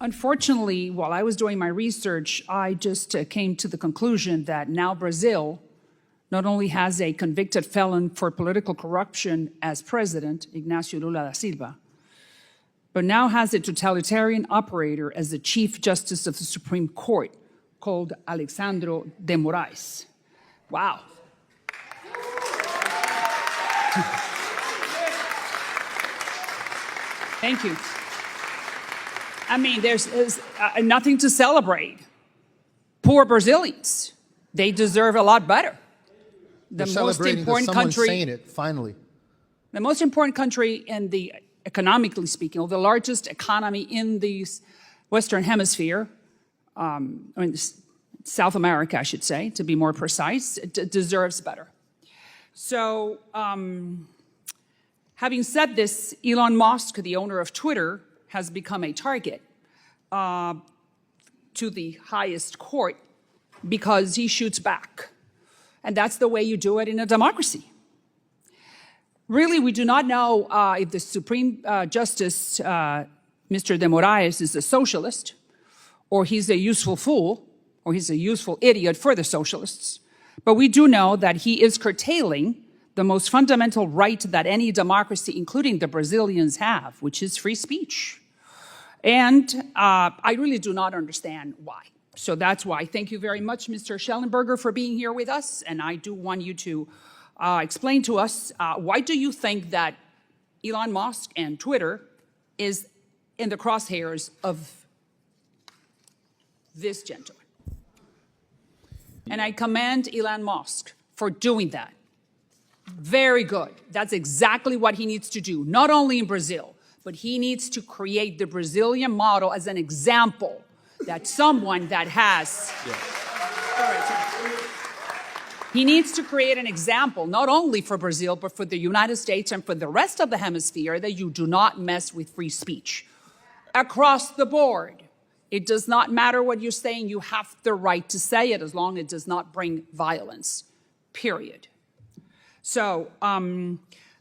Unfortunately, while I was doing my research, I just came to the conclusion that now Brazil not only has a convicted felon for political corruption as president, Ignacio Lula da Silva, but now has a totalitarian operator as the Chief Justice of the Supreme Court called Alexandre de Moraes. Wow. Thank you. I mean, there's nothing to celebrate. Poor Brazilians, they deserve a lot better. The most important country, saying it, finally. The most important country in the, economically speaking, or the largest economy in the Western Hemisphere, I mean, South America, I should say, to be more precise, deserves better. So, having said this, Elon Musk, the owner of Twitter, has become a target to the highest court because he shoots back. And that's the way you do it in a democracy. Really, we do not know if the Supreme Justice, Mr. de Moraes, is a socialist, or he's a useful fool, or he's a useful idiot for the socialists. But we do know that he is curtailing the most fundamental right that any democracy, including the Brazilians, have, which is free speech. And I really do not understand why. So that's why. Thank you very much, Mr. Schellenberger, for being here with us. And I do want you to explain to us, why do you think that Elon Musk and Twitter is in the crosshairs of this gentleman? And I commend Elon Musk for doing that. Very good. That's exactly what he needs to do, not only in Brazil, but he needs to create the Brazilian model as an example that someone that has... He needs to create an example, not only for Brazil, but for the United States and for the rest of the hemisphere, that you do not mess with free speech. Across the board, it does not matter what you're saying, you have the right to say it as long as it does not bring violence, period. So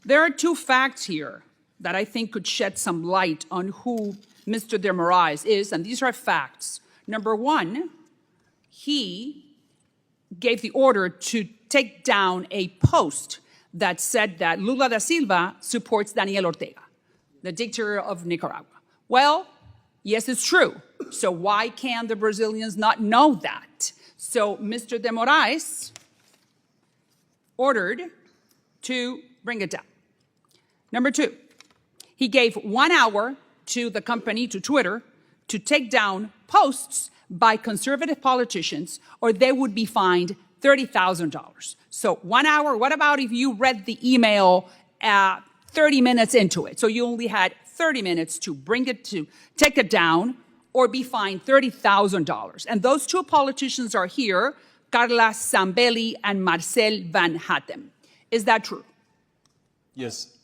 there are two facts here that I think could shed some light on who Mr. de Moraes is, and these are facts. Number one, he gave the order to take down a post that said that Lula da Silva supports Daniel Ortega, the dictator of Nicaragua. Well, yes, it's true. So why can the Brazilians not know that? So Mr. de Moraes ordered to bring it down. Number two, he gave 1 hour to the company, to Twitter, to take down posts by conservative politicians, or they would be fined $30,000. So 1 hour, what about if you read the email 30 minutes into it? So you only had 30 minutes to bring it to, take it down, or be fined $30,000. And those two politicians are here, Carla Zambelli and Marcel Van Hatten. Is that true? Yes.